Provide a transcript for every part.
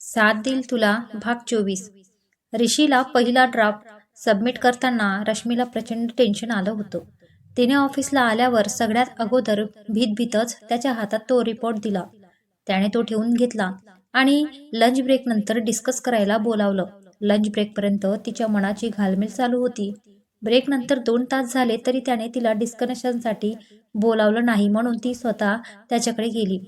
साथ देईल तुला भाग 24. ऋषीला पहिला ड्राफ्ट सबमिट करताना रश्मीला प्रचंड टेन्शन आलं होतं. तिने ऑफिसला आल्यावर सगळ्यात अगोदर भीतभीतच त्याच्या हातात तो रिपोर्ट दिला. त्याने तो ठेवून घेतला आणि लंच ब्रेक नंतर डिस्कस करायला बोलावलं. लंच ब्रेकपर्यंत तिच्या मनाची घालमेल चालू होती. ब्रेक नंतर 2 तास झाले तरी त्याने तिला डिस्कशनसाठी बोलावलं नाही म्हणून ती स्वतः त्याच्याकडे गेली.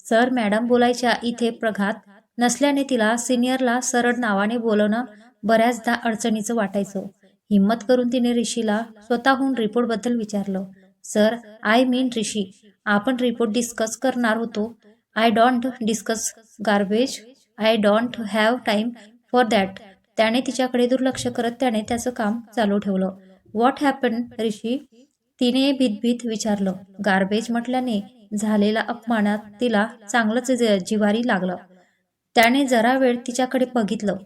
सर मॅडम बोलायच्या इथे प्रघात नसल्याने तिला सिनियरला सरळ नावाने बोलवणं बऱ्याचदा अडचणीचं वाटायचं. हिम्मत करून तिने ऋषीला स्वतःहून रिपोर्टबद्दल विचारलं. सर आय मीन ऋषी, आपण रिपोर्ट डिस्कस करणार होतो. I don't discuss garbage. I don't have time for that. त्याने तिच्याकडे दुर्लक्ष करत त्याने त्याचं काम चालू ठेवलं. व्हॉट हॅपन ऋषी, तिने भीतभीत विचारलं. गार्बेज म्हटल्याने झालेल्या अपमानात तिला चांगलंच जिवारी लागलं. त्याने जरा वेळ तिच्याकडे बघितलं.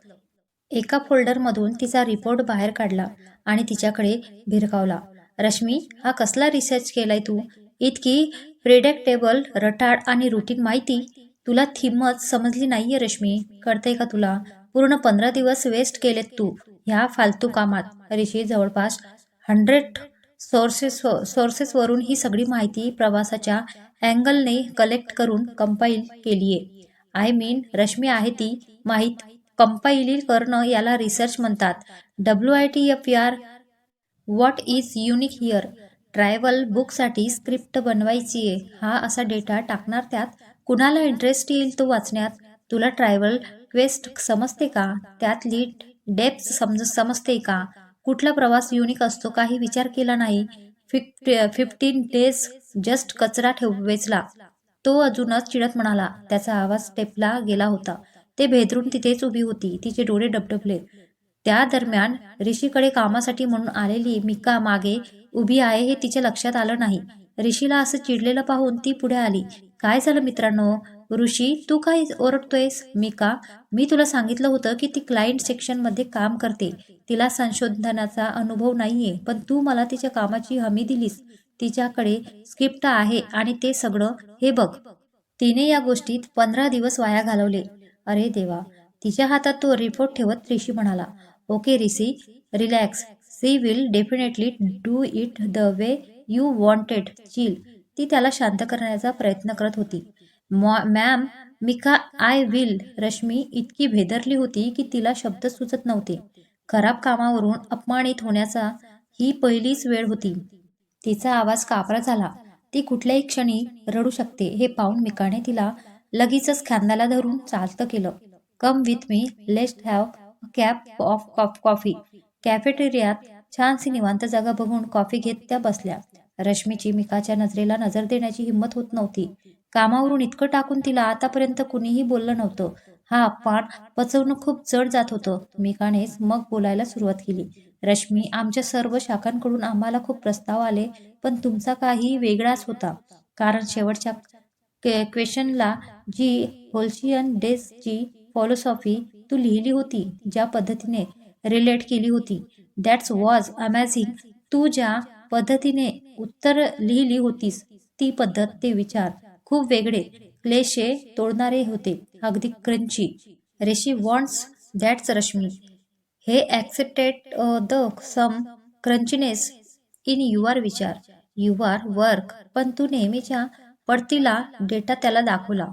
एका फोल्डरमधून तिचा रिपोर्ट बाहेर काढला आणि तिच्याकडे भिरकावला. रश्मी, हा कसला रिसर्च केलाय तू? इतकी प्रेडिक्टेबल, रटाळ आणि रुटीन माहिती? तुला थीमच समजली नाहीये रश्मी, कळतंय का तुला? पूर्ण 15 दिवस वेस्ट केलेत तू ह्या फालतू कामात. ऋषी जवळपास 100 सोर्सेसवरून ही सगळी माहिती प्रवासाच्या अँगलने कलेक्ट करून कंपाईल केलीये. आय मीन रश्मी, आहे ती माहीत. कंपाईल करणं याला रिसर्च म्हणतात. WITFR. What is unique here? Travel बुकसाठी स्क्रिप्ट बनवायचीये. हा असा डेटा टाकणार त्यात. कुणाला इंटरेस्ट येईल तो वाचण्यात? तुला ट्रॅव्हल क्वेस्ट समजते का? त्यातली डेप्थ समजते का? कुठला प्रवास युनिक असतो काही विचार केला नाही. 15 डेज जस्ट कचरा वेचला. तो अजूनच चिडत म्हणाला. त्याचा आवाज टेपला गेला होता. ते भेदरून तिथेच उभी होती. तिचे डोळे डबडबले. त्या दरम्यान ऋषीकडे कामासाठी म्हणून आलेली मिका मागे उभी आहे हे तिच्या लक्षात आलं नाही. ऋषीला असं चिडलेलं पाहून ती पुढे आली. काय झालं मित्रांनो? ऋषी, तू काय ओरडतोयस? मिका, मी तुला सांगितलं होतं की ती क्लायंट सेक्शनमध्ये काम करते. तिला संशोधनाचा अनुभव नाहीये, पण तू मला तिच्या कामाची हमी दिलीस. तिच्याकडे स्क्रिप्ट आहे आणि ते सगळं हे बघ. तिने या गोष्टीत 15 दिवस वाया घालवले. अरे देवा. तिच्या हातात तो रिपोर्ट ठेवत ऋषी म्हणाला. Okay Rishi, relax. She will definitely do it the way you wanted. Chill. ती त्याला शांत करण्याचा प्रयत्न करत होती. Ma'am, Mika, I will. Rashmi इतकी भेदरली होती की तिला शब्द सुचत नव्हते. खराब कामावरून अपमानित होण्याचा ही पहिलीच वेळ होती. तिचा आवाज कापरा झाला. ती कुठल्याही क्षणी रडू शकते हे पाहून मिकाने तिला लगेचच खांद्याला धरून चालतं केलं. Come with me, let's have a cup of coffee. कॅफेटेरियात छानशी निवांत जागा बघून कॉफी घेत त्या बसल्या. रश्मीची मिकाच्या नजरेला नजर देण्याची हिंमत होत नव्हती. कामावरून इतकं टाकून तिला आतापर्यंत कुणीही बोललं नव्हतं. हा अपमान पचवणं खूप जड जात होतं. मिकानेच मग बोलायला सुरुवात केली. रश्मी, आमच्या सर्व शाखांकडून आम्हाला खूप प्रस्ताव आले, पण तुमचा काही वेगळाच होता. कारण शेवटच्या क्वेश्चनला जी होल्शियन डेजची फिलॉसॉफी तू लिहिली होती, ज्या पद्धतीने रिलेट केली होती, दॅट्स वॉज अमेझिंग. तू ज्या पद्धतीने उत्तर लिहिली होतीस, ती पद्धत, ते विचार खूप वेगळे, क्लेशे तोडणारे होते. अगदी crunchy. Rishi wants that's Rashmi. He accepted the same crunchiness in your विचार, युअर वर्क. पण तू नेहमीच्या पडतीला डेटा त्याला दाखवला.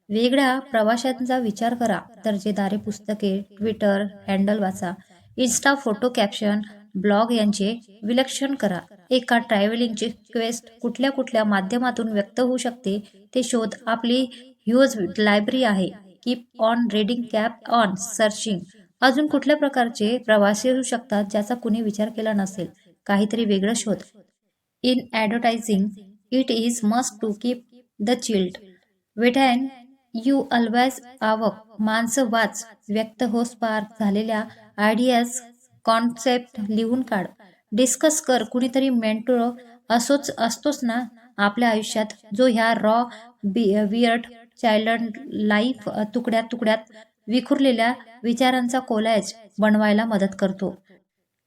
वेगळ्या प्रवाशांचा विचार करा. दर्जेदारे पुस्तके, ट्विटर हँडल वाचा, इन्स्टा फोटो कॅप्शन, ब्लॉग यांचे विलक्षण करा. एका ट्रॅव्हलिंगची क्वेस्ट कुठल्या कुठल्या माध्यमातून व्यक्त होऊ शकते ते शोध. आपली ह्यूज लायब्ररी आहे. Keep on reading, cap on searching. अजून कुठल्या प्रकारचे प्रवासी असू शकतात ज्याचा कुणी विचार केला नसेल? काहीतरी वेगळं शोध. In advertising it is must to keep the child within you always awake. माणसं वाच, व्यक्त हो, स्पार्क झालेल्या आयडियाज, कॉन्सेप्ट लिहून काढ, डिस्कस कर. कुणीतरी मेंटोर असतोच ना आपल्या आयुष्यात, जो ह्या रॉ वियर्ड चाइल्ड लाईफ तुकड्यात तुकड्यात विखुरलेल्या विचारांचा कोलॅज बनवायला मदत करतो.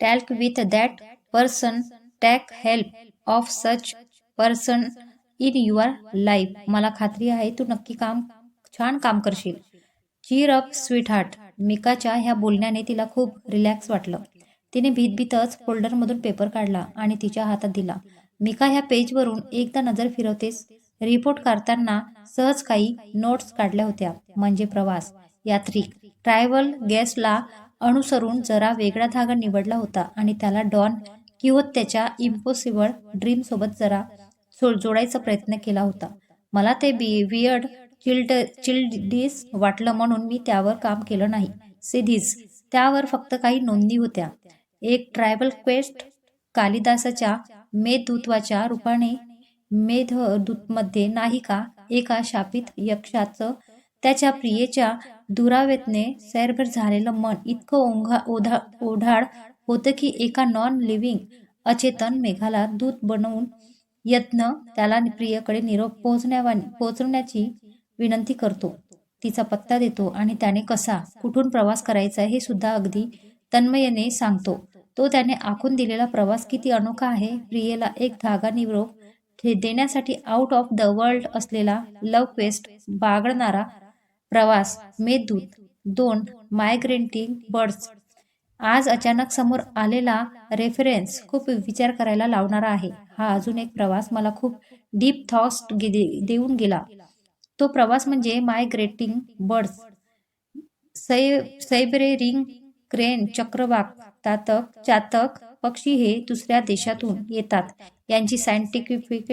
Talk with that person. Take help of such person in your life. मला खात्री आहे तू नक्की छान काम करशील. चीर अप स्वीट हार्ट. मिकाच्या ह्या बोलण्याने तिला खूप रिलॅक्स वाटलं. तिने भीतभीतच फोल्डरमधून पेपर काढला आणि तिच्या हातात दिला. मिका, ह्या पेजवरून एकदा नजर फिरवतेस? रिपोर्ट करताना सहज काही नोट्स काढल्या होत्या. म्हणजे प्रवास, यात्रिक, ट्रॅव्हल गेस्टला अनुसरून जरा वेगळा धागा निवडला होता आणि त्याला डॉन किंवा त्याच्या इम्पॉसिबल ड्रीम सोबत जरा जोडायचा प्रयत्न केला होता. मला ते वियर्ड चिल्डिस वाटलं म्हणून मी त्यावर काम केलं नाही. सिधीज त्यावर फक्त काही नोंदी होत्या. एक ट्रायबल क्वेस्ट, कालिदासाच्या मेघदूताच्या रूपाने मेघदूतमध्ये नाही का एका शापित यक्षाचं त्याच्या प्रियेच्या दुरावेतने सैरभर झालेलं मन इतकं ओढाळ होतं की एका नॉन लिव्हिंग अचेतन मेघाला दूत बनवून यत्न त्याला प्रियकडे निरोप पोहोचवण्याची विनंती करतो. तिचा पत्ता देतो आणि त्याने कसा, कुठून प्रवास करायचा हे सुद्धा अगदी तन्मयतेने सांगतो. तो त्याने आखून दिलेला प्रवास किती अनोखा आहे. प्रियेला एक धागा निरोप देण्यासाठी आउट ऑफ द वर्ल्ड असलेला लव्ह क्वेस्ट, बागडणारा प्रवास, मेघदूत, 2 मायग्रेटिंग बर्ड्स. आज अचानक समोर आलेला रेफरन्स खूप विचार करायला लावणारा आहे. हा अजून एक प्रवास मला खूप डीप थॉट्स देऊन गेला. तो प्रवास म्हणजे मायग्रेटिंग बर्ड्स, सैबरेरिंग क्रेन, चक्रवाक, चातक पक्षी हे दुसऱ्या देशातून येतात. यांची सायंटिफिक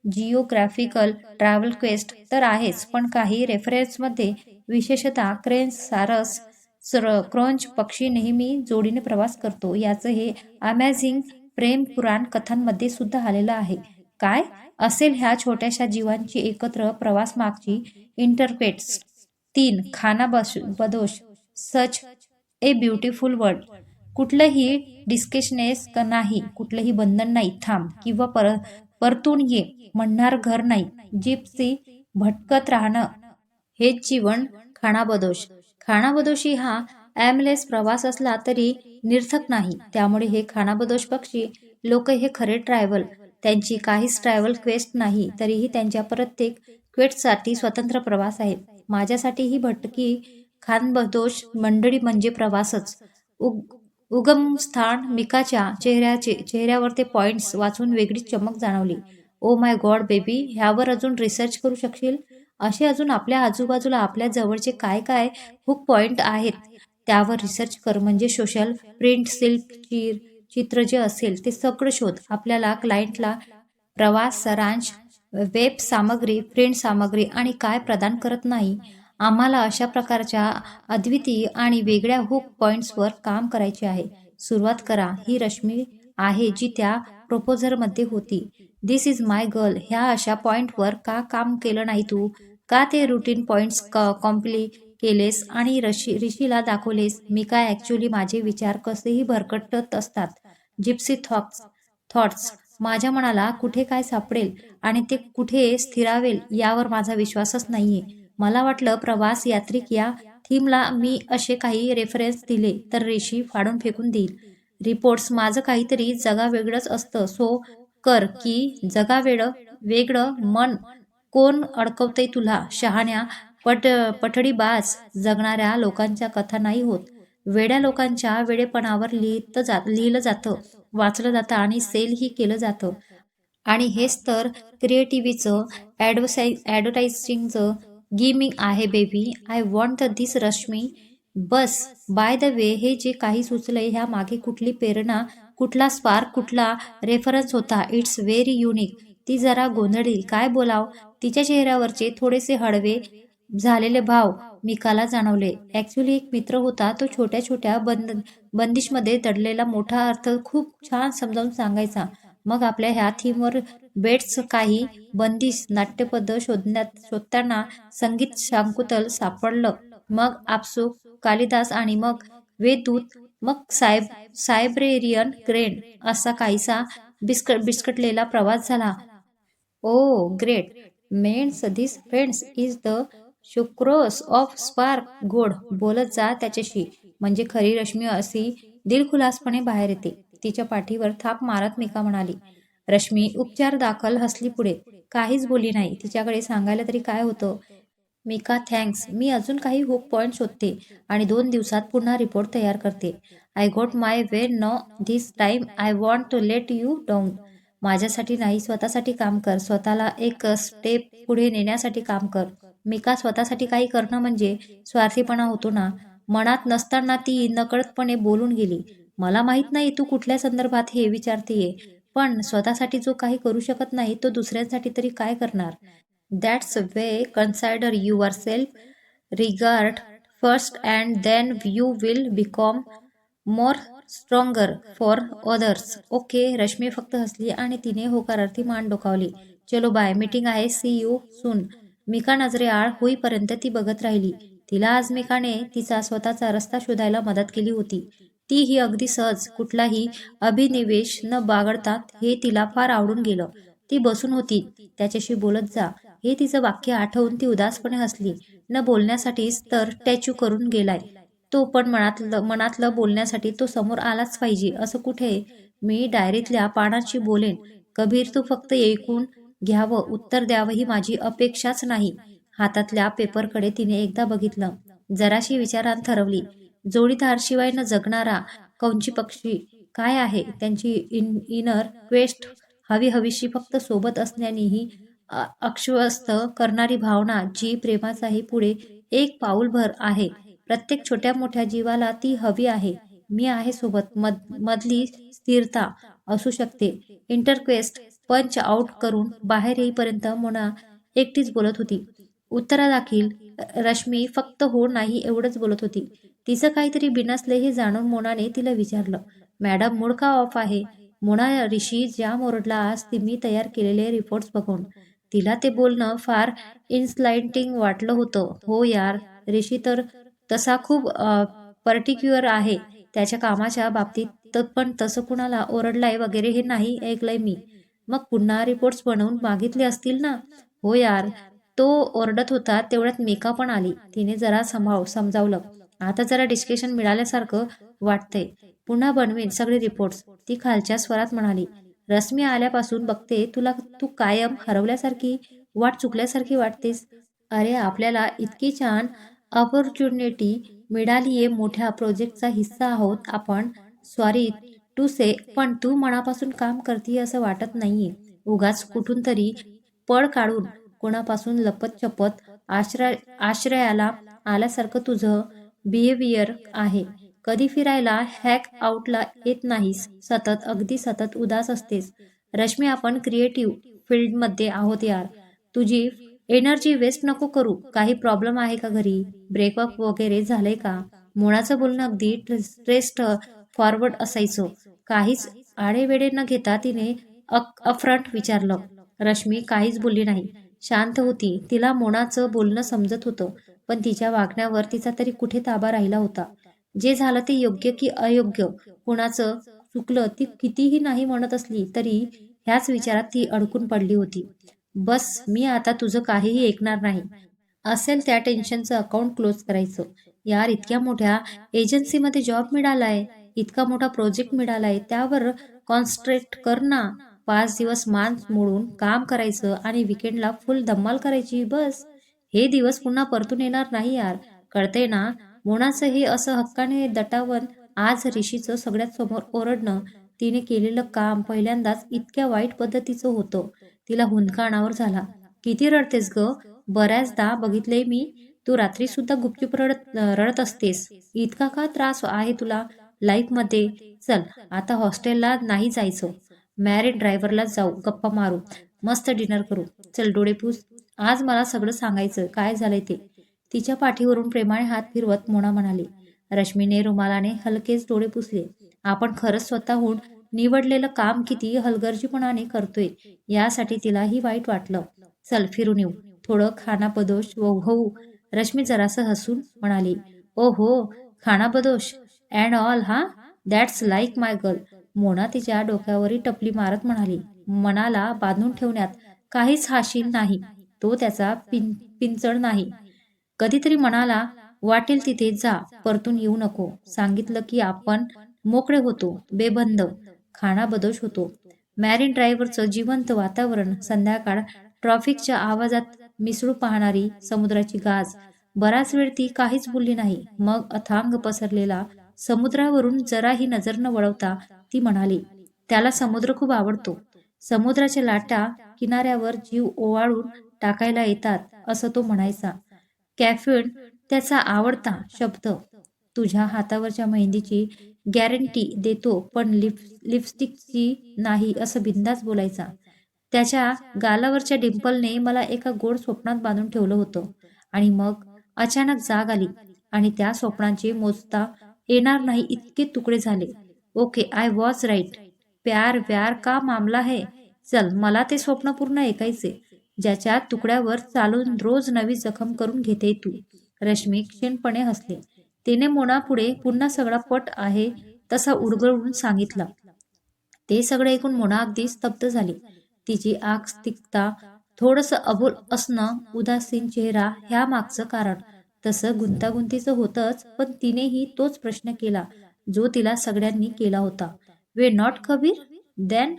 जिओग्राफिकल ट्रॅव्हल क्वेस्ट तर आहेच, पण काही रेफरन्समध्ये विशेषतः क्रेन्स, सारस, क्रंच पक्षी नेहमी जोडीने प्रवास करतो. याचं हे अमेझिंग प्रेम पुराण कथांमध्ये सुद्धा आलेलं आहे. काय असेल ह्या छोट्याशा जीवांची एकत्र प्रवास मागची इंटरप्रेट्स? 3 खाना बदोश, सच ए ब्युटिफुल वर्ल्ड. कुठलंही डिस्कशनेस नाही, कुठलंही बंधन नाही. थांब किंवा परतून ये म्हणणार घर नाही. जिप्सी भटकत राहणं हेच जीवन. खानाबदोश. खानाबदोशी हा एमलेस प्रवास असला तरी निरर्थक नाही. त्यामुळे हे खानाबदोश पक्षी लोक हे खरे ट्रॅव्हल. त्यांची काहीच ट्रॅव्हल क्वेस्ट नाही, तरीही त्यांच्या प्रत्येक क्वेस्टसाठी स्वतंत्र प्रवास आहे. माझ्यासाठी ही भटकी खानबदोश मंडळी म्हणजे प्रवासच. उगमस्थान. मिकाच्या चेहऱ्यावर ते पॉइंट्स वाचून वेगळीच चमक जाणवली. ओ माय गॉड बेबी, ह्यावर अजून रिसर्च करू शकशील? असे अजून आपल्या आजूबाजूला आपल्या जवळचे काय काय हुक पॉइंट आहेत त्यावर रिसर्च कर. म्हणजे सोशल प्रिंट, सिल्क, चित्र जे असेल ते सगळं शोध. आपल्याला क्लायंटला प्रवास सारांश, वेब सामग्री, प्रिंट सामग्री आणि काय प्रदान करत नाही. आम्हाला अशा प्रकारच्या अद्वितीय आणि वेगळ्या हुक पॉइंट्सवर काम करायचे आहे. सुरुवात करा. ही रश्मी आहे जी त्या प्रपोजलमध्ये होती. दिस इज माय गर्ल. ह्या अशा पॉइंटवर का काम केलं नाही तू? का ते रुटीन पॉइंट्स कॉम्प्ली केलेस आणि ऋषीला दाखवलेस? मी काय ॲक्च्युली माझे विचार कसेही भरकटत असतात. Gypsy thoughts. माझ्या मनाला कुठे काय सापडेल आणि ते कुठे स्थिरावेल यावर माझा विश्वासच नाहीये. मला वाटलं प्रवास यात्रिक या थीमला मी असे काही रेफरन्स दिले तर ऋषी फाडून फेकून देईल. रिपोर्ट्स. माझं काहीतरी जगावेगळंच असतं. सो कर की वेगळं मन कोण अडकवतंय तुला? शहाण्या पठडीबाज. जगणाऱ्या लोकांच्या कथा नाही होत. वेड्या लोकांच्या वेडेपणावर लिहिलं जातं, वाचलं जातं आणि सेलही केलं जातं. आणि हेच तर क्रिएटिव्हिटीचं, ॲडव्हर्टायझिंगचं गिमिंग आहे baby. I want this Rashmi. Bus. By the way, हे जे काही सुचलंय ह्या मागे कुठली प्रेरणा, कुठला स्पार्क, कुठला रेफरन्स होता? It's very unique. ती जरा गोंधळली. काय बोलाव? तिच्या चेहऱ्यावरचे थोडेसे हळवे झालेले भाव मिकाला जाणवले. ॲक्च्युली एक मित्र होता, तो छोट्या छोट्या बंदिशमध्ये दडलेला मोठा अर्थ खूप छान समजावून सांगायचा. मग आपल्या ह्या थीमवर बेट्स, काही बंदिश नाट्यपद शोधताना संगीत शाकुंतल सापडलं. मग आपसूक कालिदास आणि मग वेददूत, मग सायब्रेरियन क्रेन, असा काहीसा बिस्कटलेला प्रवास झाला. Oh great. Means this friends is the source of spark. गोड बोलत जा त्याच्याशी, म्हणजे खरी रश्मी अशी दिलखुलासपणे बाहेर येते. तिच्या पाठीवर थाप मारत मिका म्हणाली. रश्मी उपचार दाखल हसली पुढे. काहीच बोलली नाही. तिच्याकडे सांगायला तरी काय होतं? मिका थँक्स. मी अजून काही हुक पॉइंट शोधते आणि 2 दिवसात पुन्हा रिपोर्ट तयार करते. I got my way no this time I want to let you down. माझ्यासाठी नाही, स्वतःसाठी काम कर. स्वतःला एक स्टेप पुढे नेण्यासाठी काम कर. मिका, स्वतःसाठी काही करणं म्हणजे स्वार्थीपणा होतो ना? मनात नसताना ती नकळतपणे बोलून गेली. मला माहित नाही तू कुठल्या संदर्भात हे विचारतेय, पण स्वतःसाठी जो काही करू शकत नाही तो दुसऱ्यांसाठी तरी काय करणार? That's way consider yourself regard first and then you will become more stronger for others. Okay. Rashmi फक्त हसली आणि तिने होकारार्थी मान डोकावली. चलो बाय, मीटिंग आहे, सी यू सून. मिका नजरेआड होईपर्यंत ती बघत राहिली. तिला आज मिकाने तिचा स्वतःचा रस्ता शोधायला मदत केली होती. ती ही अगदी सहज, कुठलाही अभिनिवेश न बाळगता. हे तिला फार आवडून गेलं. ती बसून होती, त्याच्याशी बोलत जा, हे तिचं वाक्य आठवून ती उदासपणे हसली. न बोलण्यासाठीच तर टॅच्यू करून गेलाय तो, पण मनातलं बोलण्यासाठी तो समोर आलाच पाहिजे असं कुठे? मी डायरीतल्या पानांशी बोलेन कबीर, तू फक्त ऐकून घ्यावं, उत्तर द्यावं ही माझी अपेक्षाच नाही. हातातल्या पेपरकडे तिने एकदा बघितलं. जराशी विचारात ठरवली. जोडीदारशिवाय न जगणारा कौंची पक्षी काय आहे? त्यांची इनर क्वेस्ट हवी हवीशी फक्त सोबत असण्यानेही अक्षवस्थ करणारी भावना, जी प्रेमाचाही पुढे एक पाऊलभर आहे. प्रत्येक छोट्या मोठ्या जीवाला ती हवी आहे. मी आहे सोबत. मधली स्थिरता असू शकते. इंटरक्वेस्ट पंच आउट करून बाहेर येईपर्यंत मोना एकटीच बोलत होती. उत्तरादाखील रश्मी फक्त हो नाही एवढंच बोलत होती. तिचं काहीतरी बिनसले हे जाणून मोनाने तिला विचारलं, मॅडम मूड का ऑफ आहे? मोना, ऋषी जाम ओरडला आज मी तयार केलेले रिपोर्ट्स बघून. तिला ते बोलणं फार इन्सलाइटिंग वाटलं होतं. हो यार, ऋषी तर तसा खूप पर्टिक्युलर आहे त्याच्या कामाच्या बाबतीत, पण तसं कुणाला ओरडलाय वगैरे हे नाही ऐकलंय मी. मग पुन्हा रिपोर्ट्स बनवून मागितले असतील ना? हो यार, तो ओरडत होता तेवढ्यात मिका पण आली. तिने जरा समजावलं. आता जरा डिस्कशन मिळाल्यासारखं वाटतंय. पुन्हा बनवेन सगळे रिपोर्ट्स, ती खालच्या स्वरात म्हणाली. रश्मी आल्यापासून बघते तुला, तू कायम हरवल्यासारखी, वाट चुकल्यासारखी वाटतेस. अरे, आपल्याला इतकी छान ऑपॉर्च्युनिटी मिळालीये, मोठ्या प्रोजेक्टचा हिस्सा आहोत आपण. सॉरी टू से, पण तू मनापासून काम करतीये असं वाटत नाहीये. उगाच कुठून तरी पळ काढून कोणापासून लपत छपत आश्रयाला आल्यासारखं तुझं बिहेवियर आहे. कधी फिरायला हॅक आउटला येत नाहीस. अगदी सतत उदास असतेस. रश्मी, आपण क्रिएटिव्ह फील्डमध्ये आहोत यार. तुझी एनर्जी वेस्ट नको करू. काही प्रॉब्लेम आहे का घरी? ब्रेकअप वगैरे झालंय का? मोनाचं बोलणं अगदी स्ट्रेस्ट फॉरवर्ड असायचं. काहीच आडेवेडे न घेता तिने अफरंट विचारलं. रश्मी काहीच बोलली नाही, शांत होती. तिला मोनाचं बोलणं समजत होतं, पण तिच्या वागण्यावर तिचा तरी कुठे ताबा राहिला होता. जे झालं ते योग्य की अयोग्य, कुणाचं चुकलं ती कितीही नाही म्हणत असली तरी ह्याच विचारात ती अडकून पडली होती. बस, मी आता तुझं काहीही ऐकणार नाही. असेल त्या टेन्शनचं अकाउंट क्लोज करायचं. यार, इतक्या मोठ्या एजन्सीमध्ये जॉब मिळालाय, इतका मोठा प्रोजेक्ट मिळालाय, त्यावर कॉन्सन्ट्रेट कर ना. 5 दिवस मान मोडून काम करायचं आणि विकेंडला फुल धम्माल करायची. बस, हे दिवस पुन्हा परतून येणार नाही यार, कळतंय ना? मोनाचं हे असं हक्काने दटावण, आज ऋषीचं सगळ्यात समोर ओरडणं, तिने केलेलं काम पहिल्यांदाच इतक्या वाईट पद्धतीचं होतं. तिला हुंदका अनावर झाला. किती रडतेस ग? बऱ्याचदा बघितलंय मी, तू रात्री सुद्धा गुपचूप रडत असतेस. इतका का त्रास आहे तुला लाईफमध्ये? चल, आता हॉस्टेलला नाही जायचं, मॅरिड ड्रायव्हरला जाऊ, गप्पा मारू, मस्त डिनर करू. चल, डोळे पुस. आज मला सगळं सांगायचं, काय झालंय ते. तिच्या पाठीवरून प्रेमाने हात फिरवत मोना म्हणाली. रश्मीने रुमालाने हलकेच डोळे पुसले. आपण खरंच स्वतःहून निवडलेलं काम किती हलगर्जीपणाने करतोय यासाठी तिलाही वाईट वाटलं. चल, फिरून येऊ, थोडं खानाबदोश होऊ. रश्मी जरासं हसून म्हणाली. ओ हो, खानाबदोश अँड ऑल हा, that's like my girl. Mona तिच्या डोक्यावरही टपली मारत म्हणाली. मनाला बांधून ठेवण्यात काहीच हाशील नाही. तो त्याचा पिंचड नाही. कधीतरी मनाला वाटेल तिथे जा, परतून येऊ नको. सांगितलं की आपण मोकळे होतो, बेबंद खानाबदोश होतो. मॅरिन ड्रायव्हरचं जिवंत वातावरण, संध्याकाळ ट्रॉफिकच्या आवाजात मिसळू पाहणारी समुद्राची गाज. बराच वेळ ती काहीच बोलली नाही. मग अथांग पसरलेला समुद्रावरून जराही नजर न वळवता ती म्हणाली, त्याला समुद्र खूप आवडतो. समुद्राच्या लाटा किनाऱ्यावर जीव ओवाळून टाकायला येतात असं तो म्हणायचा. कॅफिन त्याचा आवडता शब्द. तुझ्या हातावरच्या मेहंदीची गॅरंटी देतो, पण लिपस्टिकची नाही असं बिंदास बोलायचा. त्याच्या गालावरच्या डिंपलने मला एका गोड स्वप्नात बांधून ठेवलं होतं. आणि मग अचानक जाग आली आणि त्या स्वप्नांचे मोजता येणार नाही इतके तुकडे झाले. Okay, I was right. प्यार व्यार का मामला है. चल, मला ते स्वप्न पूर्ण ऐकायचे, ज्याच्या तुकड्यावर चालून रोज नवी जखम करून घेते तू. रश्मी क्षीणपणे हसले. तिने मोना पुढे पुन्हा सगळा पट आहे तसा उडगळून सांगितला. ते सगळे ऐकून मोना अगदी स्तब्ध झाली. तिची आग तिक्ता, थोडंसं अबोल असणं, उदासीन चेहरा ह्या मागचं कारण तसं गुंतागुंतीचं होतंच, पण तिनेही तोच प्रश्न केला जो तिला सगळ्यांनी केला होता. वे नॉट कबीर देन.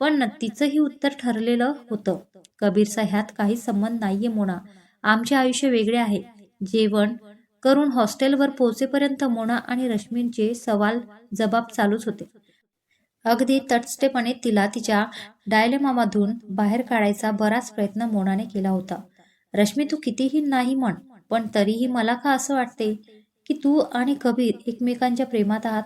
पण तिचंही उत्तर ठरलेलं होतं. कबीरचा ह्यात काही संबंध नाहीये मोना. आमचे आयुष्य वेगळे आहे. जेवण करून हॉस्टेलवर पोहोचेपर्यंत मोना आणि रश्मींचे सवाल जबाब चालूच होते. अगदी तटस्थपणे तिला तिच्या डायलेमामधून बाहेर काढायचा बराच प्रयत्न मोनाने केला होता. रश्मी, तू कितीही नाही म्हण, पण तरीही मला का असं वाटते की तू आणि कबीर एकमेकांच्या प्रेमात आहात.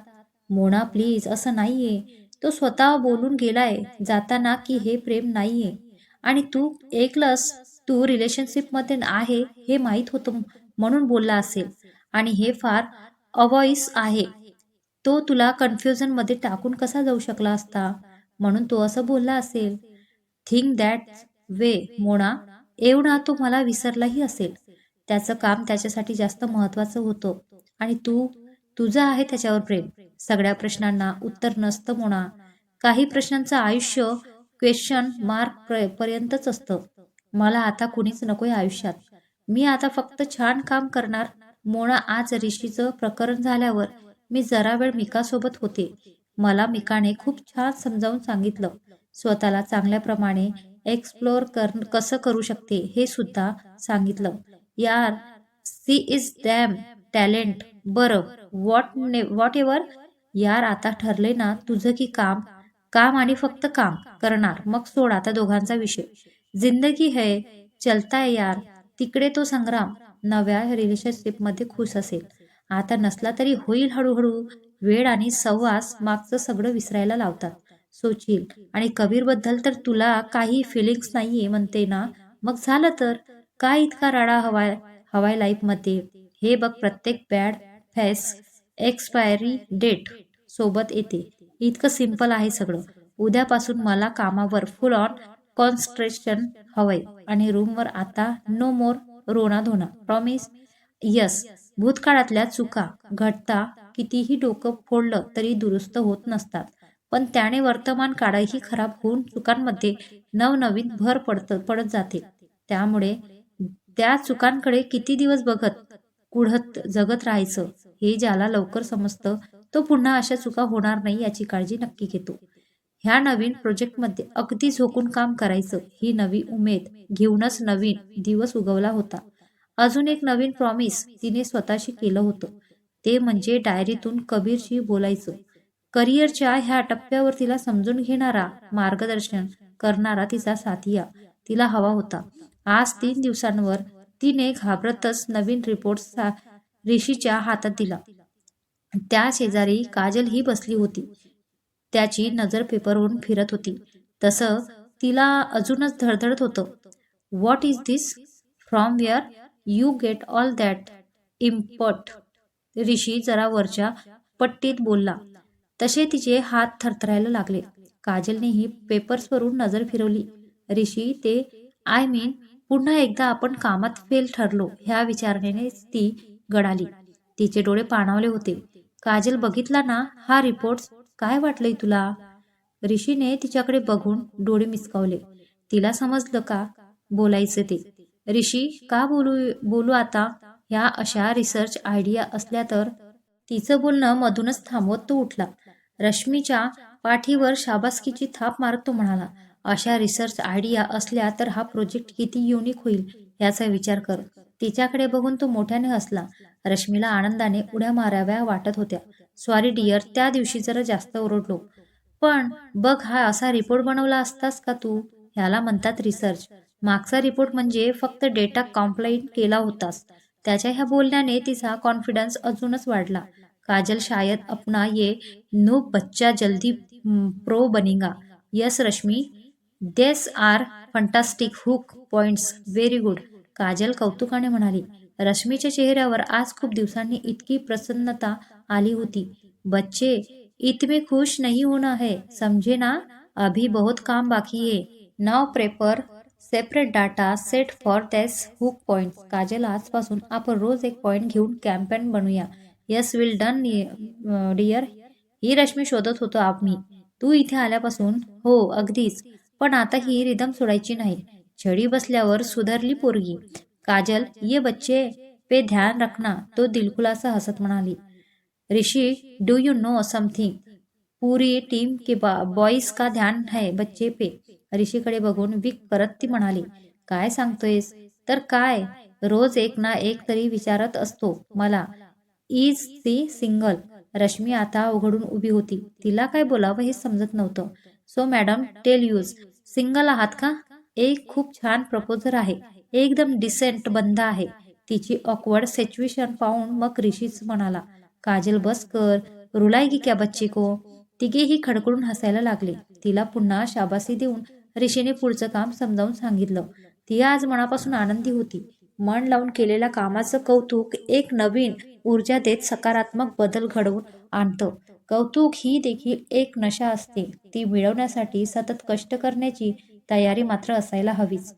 मोना प्लीज, असं नाहीये. तो स्वतः बोलून गेलाय जाताना की हे प्रेम नाहीये. आणि तू ऐकलंस, तू रिलेशनशिपमध्ये आहे हे माहीत होतं म्हणून बोलला असेल. आणि हे फार अवॉइस आहे. तो तुला कन्फ्युजन मध्ये टाकून कसा जाऊ शकला असता, म्हणून तो असं बोलला असेल. Think that way Mona. एवढा तो मला विसरलाही असेल. त्याचं काम त्याच्यासाठी जास्त महत्वाचं होतं आणि तुझं आहे त्याच्यावर प्रेम. सगळ्या प्रश्नांना उत्तर नसतं मोना. काही प्रश्नांचं आयुष्य क्वेश्चन मार्क पर्यंतच असतं. मला आता कुणीच नकोय आयुष्यात. मी आता फक्त छान काम करणार. मोना, आज ऋषीचं प्रकरण झाल्यावर मी जरा वेळ मिकासोबत होते. मला मिकाने खूप छान समजावून सांगितलं. स्वतःला चांगल्याप्रमाणे एक्सप्लोअर कसं करू शकते हे सुद्धा सांगितलं. यार, सी इज डॅम टॅलेंट. बरं, व्हॉट एव्हर. यार, आता ठरले ना तुझं की काम काम आणि फक्त काम करणार. मग सोड आता दोघांचा विषय. जिंदगी है, चलता है यार. तिकडे तो संग्राम नव्या रिलेशनशिपमध्ये खुश असेल. आता नसला तरी होईल हळूहळू. वेळ आणि सहवास मागचं सगळं विसरायला लावतात. सोचिल. आणि कबीर बद्दल तर तुला काही फिलिंग्स नाहीये म्हणते ना, मग झालं तर. काय इतका राडा हवाय लाईफमध्ये. हे बघ, प्रत्येक बॅड फेस एक्सपायरी डेट सोबत येते. इतकं सिंपल आहे सगळं. उद्यापासून मला कामावर फुल ऑन कॉन्सन्ट्रेशन हवंय. आणि रूमवर आता नो मोर रोना धोना. प्रॉमिस. यस. भूतकाळातल्या चुका घडता कितीही डोकं फोडलं तरी दुरुस्त होत नसतात, पण त्याने वर्तमान काळही खराब होऊन चुकांमध्ये नवनवीन भर पडत जाते. त्यामुळे त्या चुकांकडे किती दिवस बघत कुढत जगत राहायचं हे ज्याला लवकर समजतं तो पुन्हा अशा चुका होणार नाही याची काळजी नक्की घेतो. ह्या नवीन प्रोजेक्टमध्ये अगदी झोकून काम करायचं ही नवी उमेद घेऊनच नवीन दिवस उगवला होता. अजून एक नवीन प्रॉमिस तिने स्वतःशी केलं होतं, ते म्हणजे डायरीतून कबीरशी बोलायचं. करिअरच्या ह्या टप्प्यावर तिला समजून घेणारा, मार्गदर्शन करणारा तिचा साथिया तिला हवा होता. आज 3 दिवसांवर तिने घाबरतच नवीन रिपोर्ट ऋषीच्या हातात दिला. त्या शेजारी काजल ही बसली होती. त्याची नजर पेपरवरून फिरत होती. तसं तिला अजूनच धडधडत होतं. What is this? From where you get all that import? Rishi जरा वरच्या पट्टीत बोलला. तसे तिचे हात थरथरायला लागले. काजलनेही पेपर्सवरून नजर फिरवली. ऋषी, ते आय मीन, पुन्हा एकदा आपण कामात फेल ठरलो ह्या विचारणेनेच ती गडाली. तिचे डोळे पाणावले होते. काजल, बघितला ना हा रिपोर्ट? काय वाटलंय तुला? ऋषीने तिच्याकडे बघून डोळे मिचकावले. तिला समजलं का बोलायचं ते. ऋषी, का बोलू आता? ह्या अशा रिसर्च आयडिया असल्या तर. तिचं बोलणं मधूनच थांबवत तो उठला. रश्मीच्या पाठीवर शाबासकीची थाप मारत तो म्हणाला, अशा रिसर्च आयडिया असल्या तर हा प्रोजेक्ट किती युनिक होईल याचा विचार कर. तिच्याकडे बघून तो मोठ्याने हसला. रश्मीला आनंदाने उड्या माराव्या वाटत होत्या. सॉरी डिअर, त्या दिवशी जरा जास्त ओरडलो. पण बघ, हा असा रिपोर्ट बनवला असतास का तू? ह्याला म्हणतात रिसर्च. मागचा रिपोर्ट म्हणजे फक्त डेटा कॉम्प्लाइंट केला होतास. त्याच्या ह्या बोलण्याने तिचा कॉन्फिडन्स अजूनच वाढला. काजल, शायद अपना ये नूब बच्चा जल्दी प्रो बनेगा. Yes Rashmi, these are fantastic hook points, very good. Kajal कौतुकाने म्हणाली. रश्मीच्या चेहऱ्यावर आज खूप दिवसांनी इतकी प्रसन्नता आली होती. बच्चे, इतने खुश नहीं होना है, समझे ना? अभी बहुत काम बाकी है. Now prepare separate data set for this hook point. Kajal, आजपासून आपण रोज एक पॉइंट घेऊन कॅम्पेन बनवूया. Yes, well done dear. ही रश्मी शोधत होतो आम्ही. तू इथे आल्यापासून. हो, अगदीच. पण आता ही रिदम सोडायची नाही. छडी बसल्यावर सुधारली पोरगी. काजल, ये बच्चे पे ध्यान रखना, तो दिलखुलासा हसत म्हणाली. Rishi, do you know something? पूरी टीम के बॉयज का ध्यान है बच्चे पे. ऋषीकडे बघून विक करत ती म्हणाली. काय सांगतोयस? तर काय, रोज एक ना एक तरी विचारत असतो मला. इज ती सिंगल? रश्मी आता उघडून उभी होती. तिला काय बोलावं हे समजत नव्हतं. So madam, tell us, single आहात का? एक खूप छान प्रपोजर आहे. एकदम डिसेंट बंद आहे. तिची ऑकवर्ड सिच्युएशन पाहून मग ऋषीच म्हणाला. काजल, बस कर, रुलाएगी क्या बच्ची को? तिघेही खडखडून हसायला लागले. तिला पुन्हा शाबासी देऊन ऋषीने पुढचं काम समजावून सांगितलं. ती आज मनापासून आनंदी होती. मन लावून केलेल्या कामाचं कौतुक एक नवीन ऊर्जा देत सकारात्मक बदल घडवून आणतं. कौतुक ही देखील एक नशा असते. ती मिळवण्यासाठी सतत कष्ट करण्याची तयारी मात्र असायला हवीच.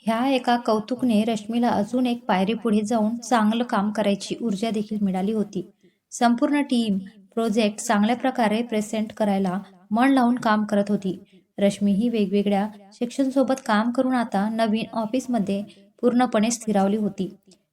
ह्या एका कौतुकने रश्मीला अजून एक पायरी पुढे जाऊन चांगलं काम करायची ऊर्जा देखील मिळाली होती. संपूर्ण टीम प्रोजेक्ट चांगल्या प्रकारे प्रेझेंट करायला मन लावून काम करत होती. रश्मी ही वेगवेगळ्या सेक्शनसोबत काम करून आता नवीन ऑफिसमध्ये पूर्णपणे स्थिरावली होती.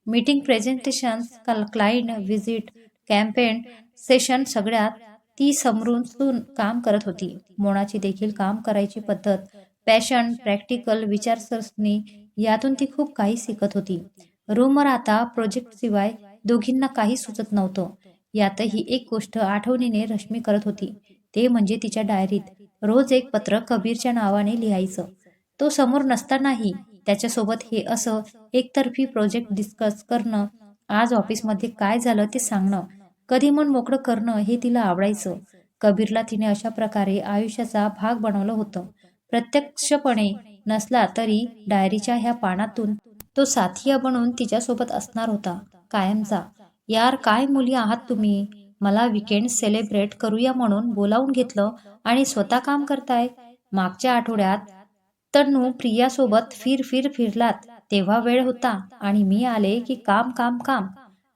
Meeting, presentations, client visit, campaign session सगळ्यात ती समरून काम करत होती. मोनाची देखील काम करायची पद्धत, पॅशन, प्रॅक्टिकल विचारसरणी यातून ती खूप काही शिकत होती. रूमवर आता प्रोजेक्टशिवाय दोघींना काही सुचत नव्हतं. यातही एक गोष्ट आठवणीने रश्मी करत होती. ते म्हणजे तिच्या डायरीत रोज एक पत्र कबीरच्या नावाने लिहायचं. तो समोर नसतानाही त्याच्यासोबत हे असं एकतर्फी प्रोजेक्ट डिस्कस करणं, आज ऑफिसमध्ये काय झालं ते सांगणं, कधी मन मोकळं करणं हे तिला आवडायचं. कबीरला तिने अशा प्रकारे आयुष्याचा भाग बनवलं होतं. प्रत्यक्षपणे नसला तरी डायरीच्या ह्या पानातून तो साथिया बनून तिच्यासोबत असणार होता कायमचा. यार, काय मुली आहात तुम्ही? मला विकेंड सेलिब्रेट करूया म्हणून बोलावून घेतलं आणि स्वतः काम करताय. मागच्या आठवड्यात तन्नू प्रियासोबत फिरलात तेव्हा वेळ होता आणि मी आले की काम काम काम.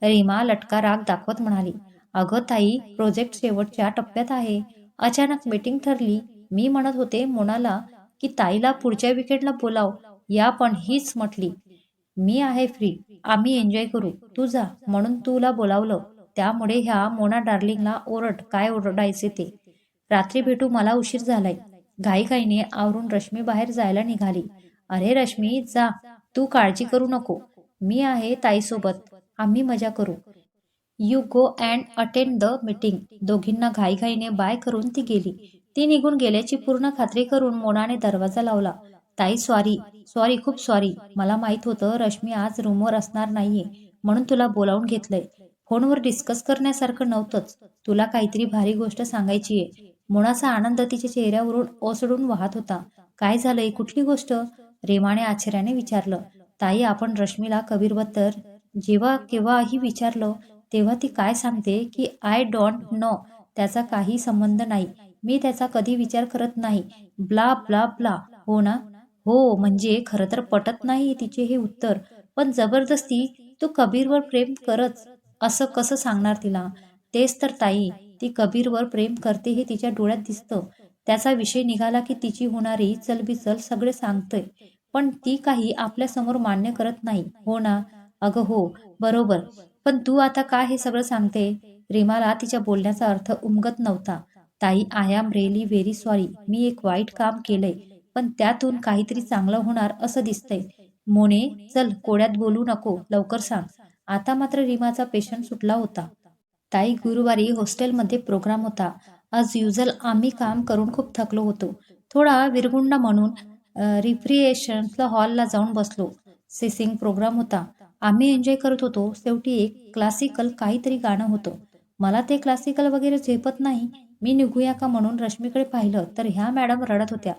रीमा लटका राग दाखवत म्हणाली. अगं ताई, प्रोजेक्ट शेवटच्या टप्प्यात आहे. अचानक मीटिंग ठरली. मी म्हणत होते मोनाला की ताईला पुढच्या विकेंडला बोलाव या, पण हीच म्हटली मी आहे फ्री, आम्ही एन्जॉय करू, तू जा, म्हणून तुला बोलावलं. त्यामुळे ह्या मोना डार्लिंगला ओरड, काय ओरडायचे ते. रात्री भेटू, मला उशीर झालाय. घाईघाईने आवरून रश्मी बाहेर जायला निघाली. अरे रश्मी, जा, तू काळजी करू नको, मी आहे ताईसोबत, आम्ही मजा करू. You go and attend the meeting. दोघींना घाईघाईने बाय करून ती गेली. ती निघून गेल्याची पूर्ण खात्री करून मोनाने दरवाजा लावला. ताई, सॉरी सॉरी, खूप सॉरी. मला माहित होतं रश्मी आज रूमवर असणार नाहीये म्हणून तुला बोलावून घेतलंय. फोनवर डिस्कस करण्यासारखं नव्हतंच. तुला काहीतरी भारी गोष्ट सांगायचीये. मोनाचा आनंद तिच्या चेहऱ्यावरून ओसडून वाहत होता. काय झालंय, कुठली गोष्ट? रीमाने आश्चर्याने विचारलं. ताई, आपण रश्मीला कबीरबद्दल जेव्हा केव्हाही विचारलं तेव्हा ती काय सांगते की आय डोंट नो, त्याचा काही संबंध नाही, मी त्याचा कधी विचार करत नाही, ब्ला ब्ला ब्ला. हो ना? हो, म्हणजे खरं तर पटत नाही तिचे हे उत्तर, पण जबरदस्ती तू कबीरवर प्रेम करच असं कसं सांगणार तिला? तेच तर ताई, ती कबीरवर प्रेम करते हे तिच्या डोळ्यात दिसतं. त्याचा विषय निघाला की तिची होणारी चलबिचल सगळे सांगतोय, पण ती काही आपल्या समोर मान्य करत नाही. हो ना? अगं हो, बरोबर. पण तू आता काय हे सगळं सांगते? रीमाला तिच्या बोलण्याचा अर्थ उमगत नव्हता. ताई, I am really very sorry. मी एक वाईट काम केलंय, पण त्यातून काहीतरी चांगलं होणार असं दिसतंय. मोने, चल कोड्यात बोलू नको, लवकर सांग. आता मात्र रीमाचा पेशंट सुटला होता. ताई, गुरुवारी हॉस्टेलमध्ये प्रोग्राम होता. आज युजल आम्ही काम करून खूप थकलो होतो. थोडा विरगुंडा म्हणून रिफ्रिएशन हॉलला जाऊन बसलो. सिसिंग प्रोग्राम होता. आम्ही एन्जॉय करत होतो. शेवटी एक क्लासिकल काहीतरी गाणं होतं. मला ते क्लासिकल वगैरे झेपत नाही. मी निघूया का म्हणून रश्मीकडे पाहिलं तर ह्या मॅडम रडत होत्या.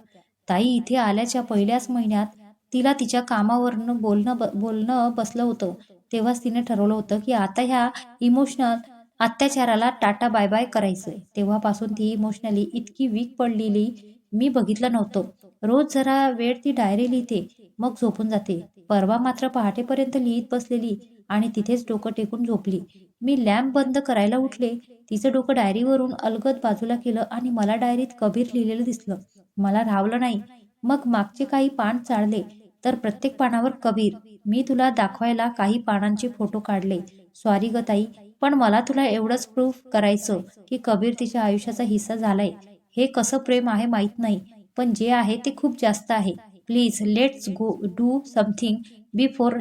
ताई, इथे आल्याच्या पहिल्याच महिन्यात तिला तिच्या कामावरनं बोलणं बसलं होतं. तेव्हाच तिने ठरवलं होतं की आता ह्या इमोशनल अत्याचाराला टाटा बाय बाय करायचंय. तेव्हापासून ती इमोशनली इतकी वीक पडलेली मी बघितलं नव्हतं. रोज जरा वेळ ती डायरी लिहिते, मग झोपून जाते. परवा मात्र पहाटेपर्यंत लिहित बसलेली आणि तिथेच डोकं टेकून झोपली. मी लॅम्प बंद करायला उठले. तिचं डोकं डायरीवरून अलगद बाजूला केलं आणि मला डायरीत कबीर लिहिलेलं दिसलं. मला राहवलं नाही. मग मागचे काही पान चाळले तर प्रत्येक पानावर कबीर. मी तुला दाखवायला काही पानांचे फोटो काढले. सॉरी ग ताई, पण मला तुला एवढंच प्रूफ करायचं की कबीर तिच्या आयुष्याचा हिस्सा झालाय. हे कसं प्रेम आहे माहीत नाही, पण जे आहे ते खूप जास्त आहे. Please let's go do something before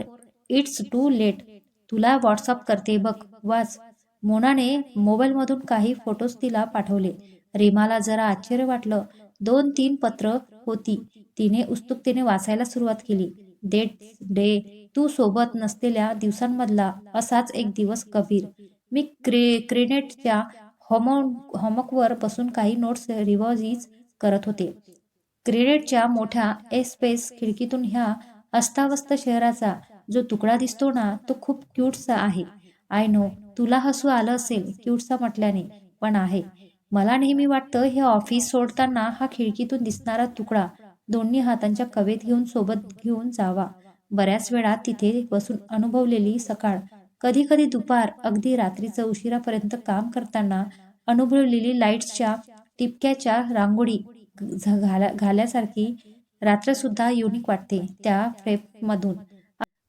it's too late. तुला व्हॉट्सअप करते बघ, वाच. मोनाने मोबाईलमधून काही फोटोज तिला पाठवले. रीमाला जरा आश्चर्य वाटलं. 2-3 पत्र होती. तिने उत्सुकतेने वाचायला सुरुवात केली. डेट डे, तू सोबत नसलेल्या दिवसांमधला असाच एक दिवस कबीर. मी क्रिनेटच्या होमवर्कवर बसून काही नोट्स रिवाइज करत होते. क्रिनेटच्या मोठ्या एस्पेस खिडकीतून ह्या अस्ताव्यस्त शहराचा जो तुकडा दिसतो ना, तो खूप क्यूटसा आहे. आय नो, तुला हसू आलं असेल क्यूटसा म्हटल्याने, पण आहे. मला नेहमी वाटतं हे ऑफिस सोडताना हा खिडकीतून दिसणारा तुकडा दोन्ही हातांच्या कवेत घेऊन सोबत घेऊन जावा. बऱ्याच वेळा तिथे बसून अनुभवलेली सकाळ, कधी कधी दुपार, अगदी रात्रीचं उशिरापर्यंत काम करताना अनुभवलेली लाईट्सच्या टिपक्याच्या रांगोळी घाल्यासारखी रात्रसुद्धा युनिक वाटते त्या फ्रेममधून.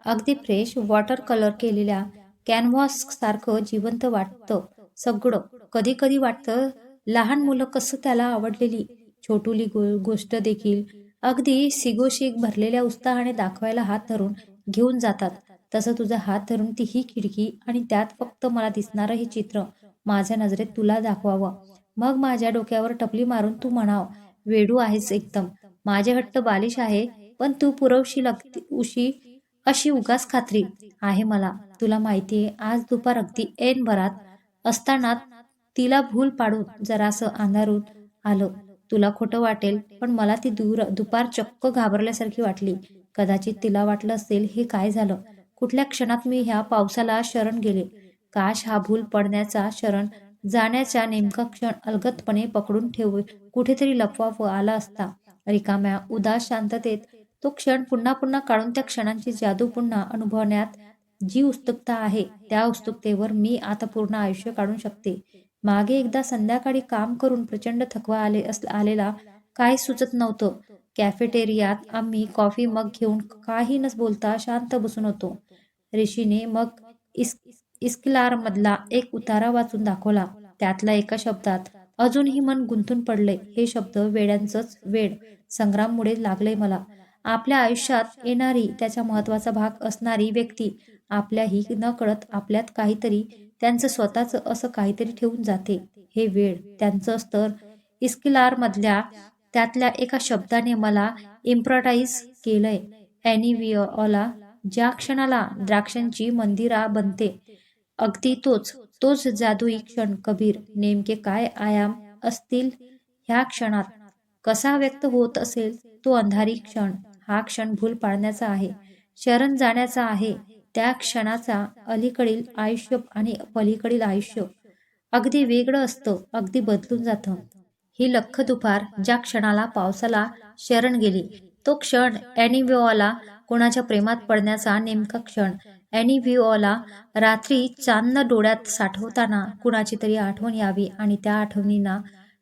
अगदी फ्रेश वॉटर कलर केलेल्या कॅनव्हास सारखं जिवंत वाटतं सगळं. कधी कधी वाटतं लहान मुलं कसं त्याला आवडलेली छोटुली गोष्ट देखील अगदी सिगोशिग भरलेल्या उत्साहाने दाखवायला हात धरून घेऊन जातात. तसं तुझा हात धरून ती ही खिडकी आणि त्यात फक्त मला दिसणारं हे चित्र माझ्या नजरेत तुला दाखवावं. मग माझ्या डोक्यावर टपली मारून तू म्हणाव, वेडू आहेस एकदम. माझे हट्ट बालिश आहे, पण तू पुरवशील उशी अशी उगाच खात्री आहे मला. तुला माहितीये, आज दुपार अगदी ऐन भरात असताना तिला भूल पाडून जरासं अंधारून आलं. तुला खोटं वाटेल, पण मला ती दुपार चक्क घाबरल्यासारखी वाटली. कदाचित तिला वाटलं असेल, हे काय झालं? कुठल्या क्षणात मी ह्या पावसाला शरण गेले? काश हा भूल पडण्याचा, शरण जाण्याचा नेमका क्षण अलगदपणे पकडून ठेवून कुठेतरी लपवावा आला असता. रिकाम्या उदास शांततेत तो क्षण पुन्हा पुन्हा काढून त्या क्षणांची जादू पुन्हा अनुभवण्यात जी उत्सुकता आहे, त्या उत्सुकतेवर मी आता पूर्ण आयुष्य काढू शकते. मागे एकदा संध्याकाळी काम करून प्रचंड थकवा आलेला, काही सुचत नव्हतं. कॅफेटेरियात आम्ही कॉफी मग घेऊन काही न बोलता शांत बसून होतो. ऋषीने मग इस्किलारमधला एक उतारा वाचून दाखवला. त्यातल्या एका शब्दात अजूनही मन गुंतून पडले. हे शब्द वेड्यांचंच वेड संग्राममुळे लागले मला. आपल्या आयुष्यात येणारी, त्याचा महत्वाचा भाग असणारी व्यक्ती आपल्याही न कळत आपल्यात काहीतरी त्यांचं स्वतःचं असं काहीतरी ठेवून जाते. हे वेड त्यांचं स्तर इस्किलारमधल्या त्यातल्या एका शब्दाने मला इम्प्रॉटाईज केलंय. ॲनिविओला ज्या क्षणाला द्राक्षांची मंदिरा बनते, अगदी तोच जादुई क्षण. कबीर, नेमके काय आयाम असतील ह्या क्षणात? कसा व्यक्त होत असेल तो अंधारी क्षण? हा क्षण भूल पाडण्याचा आहे, शरण जाण्याचा आहे. त्या क्षणाचा अलीकडील आयुष्य आणि पलीकडील आयुष्य अगदी वेगळं असतं, अगदी बदलून जातं. ही लख्ख दुपार ज्या क्षणाला पावसाला शरण गेली, तो क्षण ॲनिविओला कोणाच्या प्रेमात पडण्याचा नेमका क्षण. ॲनिविओला रात्री चांदणं डोळ्यात साठवताना कुणाची तरी आठवण यावी आणि त्या आठवणींना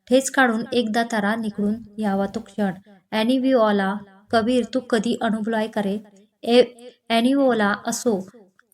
ठेच काढून एकदा तारा निखळून यावा तो क्षण. ॲनिविओला. कबीर, तू कधी अनुभवलाय का रे? ॲनिविओला. असो,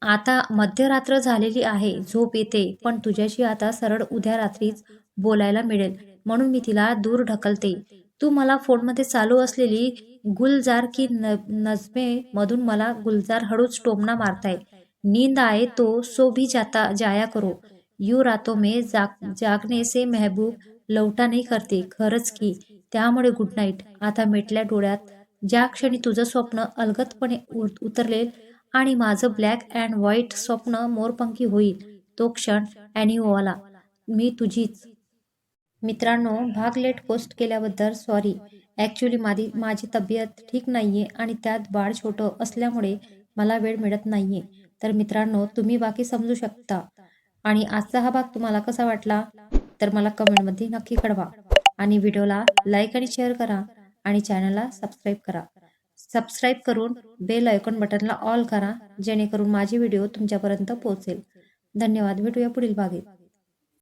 आता मध्यरात्र झालेली आहे, झोप येते, पण तुझ्याशी आता सरळ उद्या रात्रीच बोलायला मिळेल म्हणून मी तिला दूर ढकलते. तू मला फोनमध्ये चालू असलेली गुलजार की नजमे मधून मला गुलजार हळूच टोमणा मारताय. नींद आए तो सो भी जाया करो. यू रातों में जागने से महबूब लौटा नाही करते. खरंच की. त्यामुळे गुड नाईट. आता मिटल्या डोळ्यात ज्या क्षणी तुझं स्वप्न अलगदपणे उतरलेल आणि माझं ब्लॅक अँड व्हाईट स्वप्न मोरपंखी होईल, तो क्षण ॲनिओला. मी तुझीच. मित्रांनो, भाग लेट पोस्ट केल्याबद्दल सॉरी. ॲक्च्युली माझी तब्येत ठीक नाहीये आणि त्यात बाळ छोटं असल्यामुळे मला वेळ मिळत नाहीये. तर मित्रांनो, तुम्ही बाकी समजू शकता. आणि आजचा हा भाग तुम्हाला कसा वाटला तर मला कमेंटमध्ये नक्की कळवा. आणि व्हिडिओला लाईक आणि शेअर करा आणि चॅनलला सबस्क्राईब करा. सबस्क्राईब करून बेल आयकॉन बटनला ऑल करा, जेणेकरून माझी व्हिडिओ तुमच्यापर्यंत पोहोचेल. धन्यवाद. भेटूया पुढील भागात.